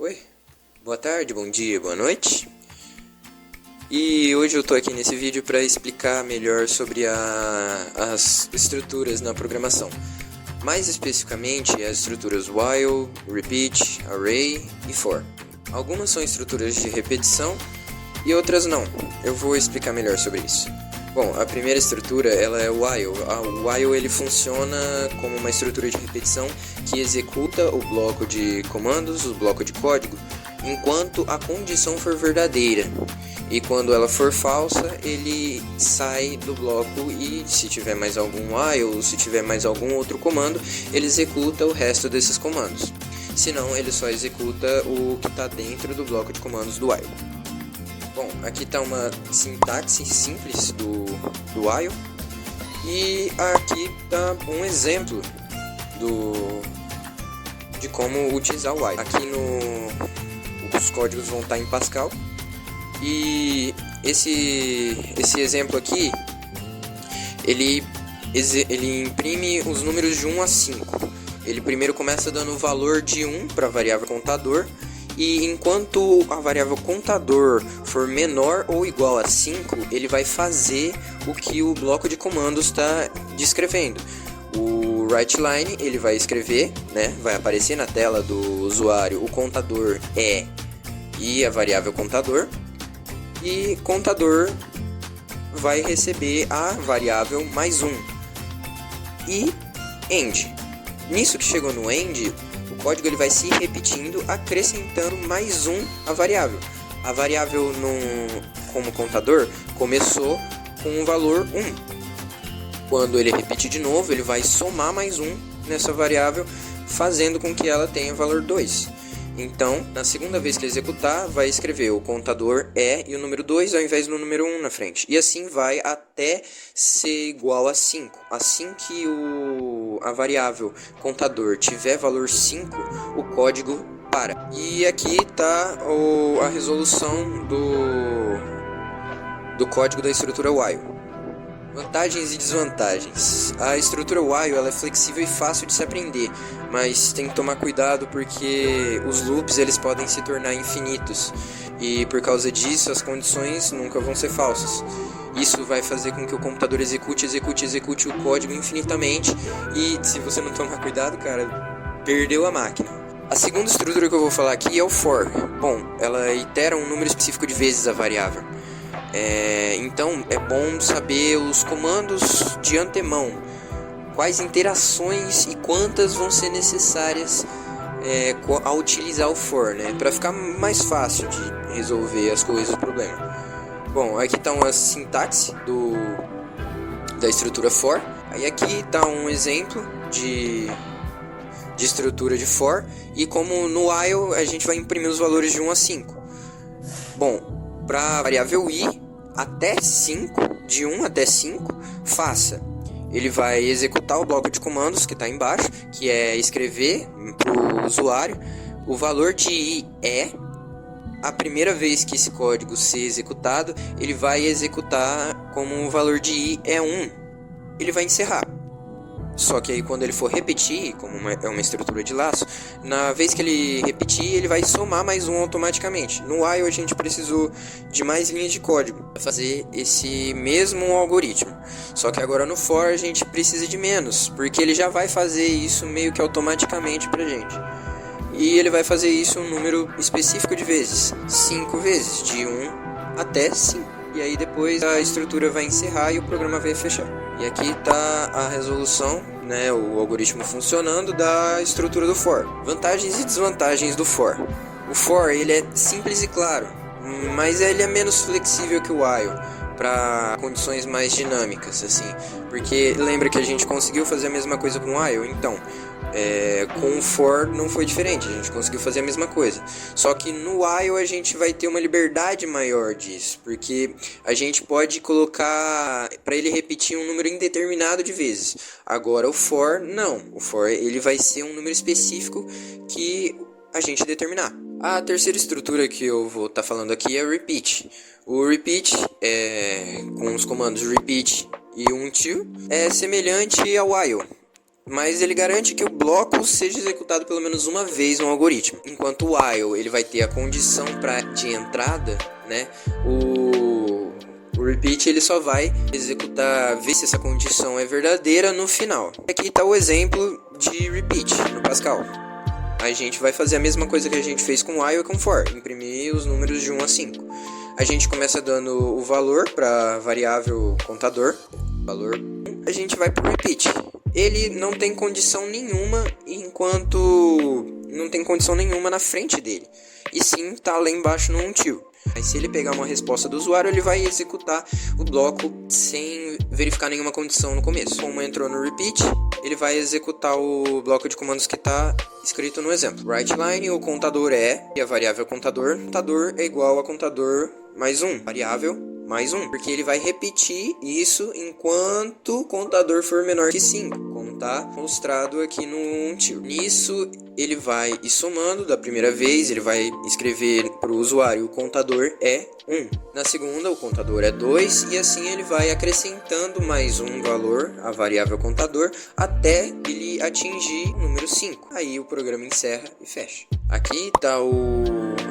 Oi, boa tarde, bom dia, boa noite. E hoje eu tô aqui nesse vídeo para explicar melhor sobre as estruturas na programação. Mais especificamente as estruturas while, repeat, array e for. Algumas são estruturas de repetição e outras não. Eu vou explicar melhor sobre isso. Bom, a primeira estrutura ela é o while. O while ele funciona como uma estrutura de repetição que executa o bloco de comandos, o bloco de código, enquanto a condição for verdadeira. E quando ela for falsa, ele sai do bloco e se tiver mais algum while ou se tiver mais algum outro comando, ele executa o resto desses comandos. Senão, ele só executa o que está dentro do bloco de comandos do while. Bom, aqui está uma sintaxe simples do while e aqui está um exemplo de como utilizar o while. Aqui os códigos vão estar em Pascal e esse exemplo aqui ele imprime os números de 1 a 5. Ele primeiro começa dando o valor de 1 para a variável contador. E enquanto a variável contador for menor ou igual a 5, ele vai fazer o que o bloco de comandos está descrevendo. O writeLine ele vai escrever, vai aparecer na tela do usuário o contador e a variável contador. E contador vai receber a variável mais 1. E end. Nisso que chegou no end, o código ele vai se repetindo, acrescentando mais 1 à variável. A variável como contador começou com o valor 1. Quando ele repetir de novo, ele vai somar mais 1 nessa variável, fazendo com que ela tenha valor 2. Então, na segunda vez que ele executar, vai escrever o contador e o número 2 ao invés do número 1 na frente. E assim vai até ser igual a 5. Assim que a variável contador tiver valor 5, o código para. E aqui está a resolução do código da estrutura while. Vantagens e desvantagens. A estrutura while ela é flexível e fácil de se aprender, mas tem que tomar cuidado porque os loops eles podem se tornar infinitos e por causa disso as condições nunca vão ser falsas. Isso vai fazer com que o computador execute o código infinitamente e se você não tomar cuidado, cara, perdeu a máquina. A segunda estrutura que eu vou falar aqui é o for. Bom, ela itera um número específico de vezes a variável. Então é bom saber os comandos de antemão, quais interações e quantas vão ser necessárias ao utilizar o for, para ficar mais fácil de resolver as coisas do problema. Bom, aqui está uma sintaxe da estrutura for. Aí aqui está um exemplo de estrutura de for e como no while a gente vai imprimir os valores de 1 a 5. Bom, para a variável i até 5, de 1 até 5, faça. Ele vai executar o bloco de comandos que está embaixo, que é escrever para o usuário o valor de i a primeira vez que esse código ser executado, ele vai executar como o valor de i é 1. Ele vai encerrar. Só que aí quando ele for repetir, como é uma estrutura de laço, na vez que ele repetir, ele vai somar mais 1 automaticamente. No while a gente precisou de mais linhas de código para fazer esse mesmo algoritmo. Só que agora no for a gente precisa de menos, porque ele já vai fazer isso meio que automaticamente pra gente. E ele vai fazer isso um número específico de vezes, 5 vezes, de 1 até 5. E aí depois a estrutura vai encerrar e o programa vai fechar. E aqui está a resolução, o algoritmo funcionando da estrutura do for. Vantagens e desvantagens do for. O for ele é simples e claro, mas ele é menos flexível que o while para condições mais dinâmicas, assim. Porque lembra que a gente conseguiu fazer a mesma coisa com o while? Então, com o for não foi diferente, a gente conseguiu fazer a mesma coisa. Só que no while a gente vai ter uma liberdade maior disso, porque a gente pode colocar para ele repetir um número indeterminado de vezes. Agora o for não, o for ele vai ser um número específico que a gente determinar. A terceira estrutura que eu vou estar falando aqui é o repeat. O repeat, com os comandos repeat e until, é semelhante ao while. mas ele garante que o bloco seja executado pelo menos uma vez no algoritmo. Enquanto o while ele vai ter a condição de entrada, né? O repeat ele só vai executar, ver se essa condição é verdadeira no final. Aqui está o exemplo de repeat no Pascal. A gente vai fazer a mesma coisa que a gente fez com while e com for, imprimir os números de 1 a 5. A gente começa dando o valor para variável contador, valor 1. A gente vai para o repeat. Ele não tem condição nenhuma não tem condição nenhuma na frente dele. E sim tá lá embaixo no until. Mas se ele pegar uma resposta do usuário, ele vai executar o bloco sem verificar nenhuma condição no começo. Como entrou no repeat, ele vai executar o bloco de comandos que está escrito no exemplo. Writeline, o contador e a variável contador é igual a contador mais 1, variável mais 1, porque ele vai repetir isso enquanto o contador for menor que 5, como está mostrado aqui no until. Nisso, ele vai ir somando da primeira vez, ele vai escrever para o usuário o contador é 1. Na segunda, o contador é 2, e assim ele vai acrescentando mais um valor, a variável contador, até ele atingir o número 5. Aí o programa encerra e fecha. Aqui está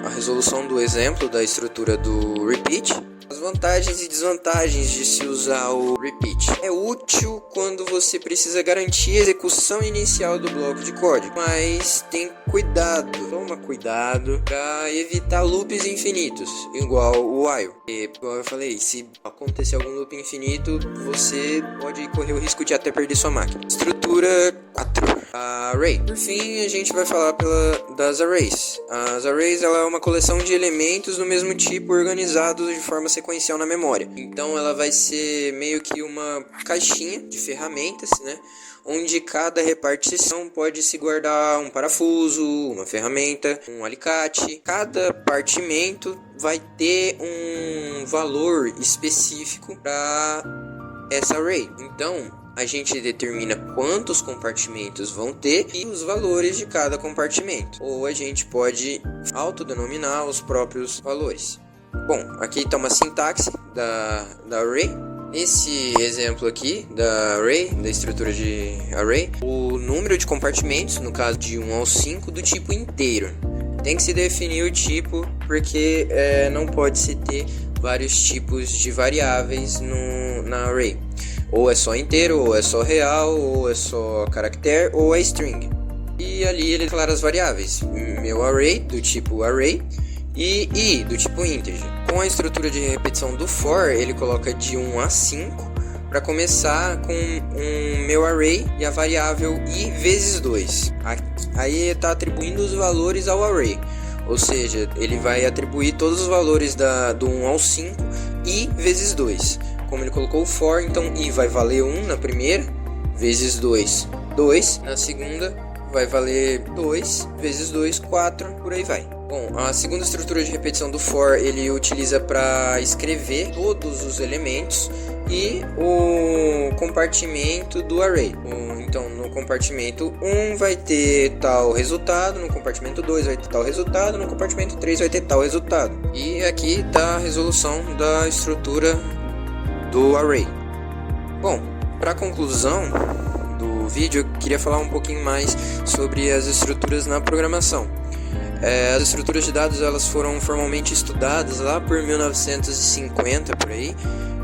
a resolução do exemplo da estrutura do repeat. As vantagens e desvantagens de se usar o repeat. É útil quando você precisa garantir a execução inicial do bloco de código, mas toma cuidado para evitar loops infinitos, igual o while. Igual eu falei, se acontecer algum loop infinito, você pode correr o risco de até perder sua máquina. Estrutura 4. Array. Por fim, a gente vai falar das arrays. As arrays ela é uma coleção de elementos do mesmo tipo organizados de forma sequencial na memória. Então ela vai ser meio que uma caixinha de ferramentas, né? Onde cada repartição pode se guardar um parafuso, uma ferramenta, um alicate. Cada partimento vai ter um valor específico para essa array. Então a gente determina quantos compartimentos vão ter e os valores de cada compartimento. Ou a gente pode autodenominar os próprios valores. Bom, aqui está uma sintaxe da array. Nesse exemplo aqui da array, da estrutura de array, o número de compartimentos, no caso de 1 ao 5, do tipo inteiro. Tem que se definir o tipo, porque não pode se ter vários tipos de variáveis na array. Ou é só inteiro, ou é só real, ou é só caractere, ou é string. E ali ele declara as variáveis. Meu array, do tipo array, e i, do tipo integer. Com a estrutura de repetição do for, ele coloca de 1 a 5, para começar com meu array e a variável i vezes 2. Aí ele está atribuindo os valores ao array. Ou seja, ele vai atribuir todos os valores do 1 ao 5, i vezes 2. Como ele colocou o for, então i vai valer 1 na primeira, vezes 2, 2. Na segunda, vai valer 2, vezes 2, 4, por aí vai. Bom, a segunda estrutura de repetição do for, ele utiliza para escrever todos os elementos e o compartimento do array. Então, no compartimento 1 vai ter tal resultado, no compartimento 2 vai ter tal resultado, no compartimento 3 vai ter tal resultado. E aqui está a resolução da estrutura do array. Bom, para conclusão do vídeo, eu queria falar um pouquinho mais sobre as estruturas na programação. As estruturas de dados elas foram formalmente estudadas lá por 1950 por aí,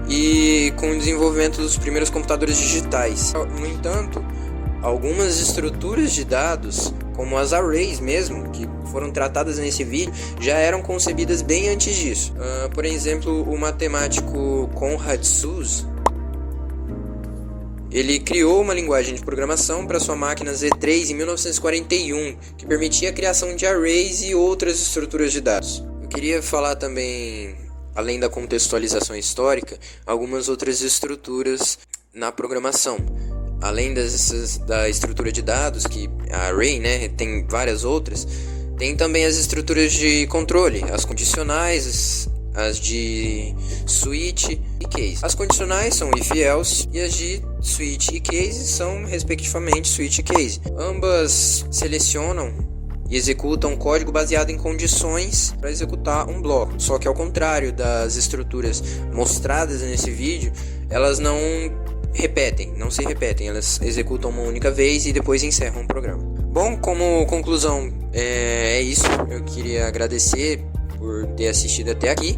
e com o desenvolvimento dos primeiros computadores digitais. No entanto, algumas estruturas de dados, como as arrays mesmo, que foram tratadas nesse vídeo, já eram concebidas bem antes disso. Por exemplo, o matemático Konrad Zuse, ele criou uma linguagem de programação para sua máquina Z3 em 1941, que permitia a criação de arrays e outras estruturas de dados. Eu queria falar também, além da contextualização histórica, algumas outras estruturas na programação. Além da estrutura de dados, que a array, né, tem várias outras, tem também as estruturas de controle, as condicionais, as de switch e case. As condicionais são if else e as de switch e case são respectivamente switch e case. Ambas selecionam e executam código baseado em condições para executar um bloco. Só que ao contrário das estruturas mostradas nesse vídeo, elas não repetem, não se repetem, elas executam uma única vez e depois encerram o programa. Bom, como conclusão, é isso. Eu queria agradecer por ter assistido até aqui.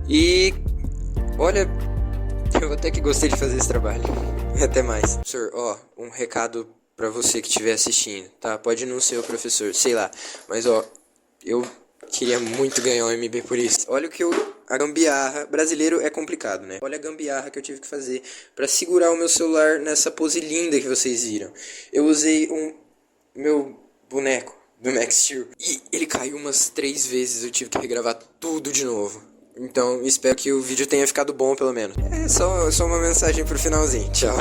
E olha, eu até que gostei de fazer esse trabalho. Até mais. Professor, um recado pra você que estiver assistindo, tá? Pode não ser o professor, sei lá. Mas eu queria muito ganhar um MB por isso. Olha o que a gambiarra, brasileiro é complicado, né? Olha a gambiarra que eu tive que fazer pra segurar o meu celular nessa pose linda que vocês viram. Eu usei meu boneco do Max Steel e ele caiu umas 3 vezes. Eu tive que regravar tudo de novo. Então espero que o vídeo tenha ficado bom pelo menos. É só uma mensagem pro finalzinho. Tchau.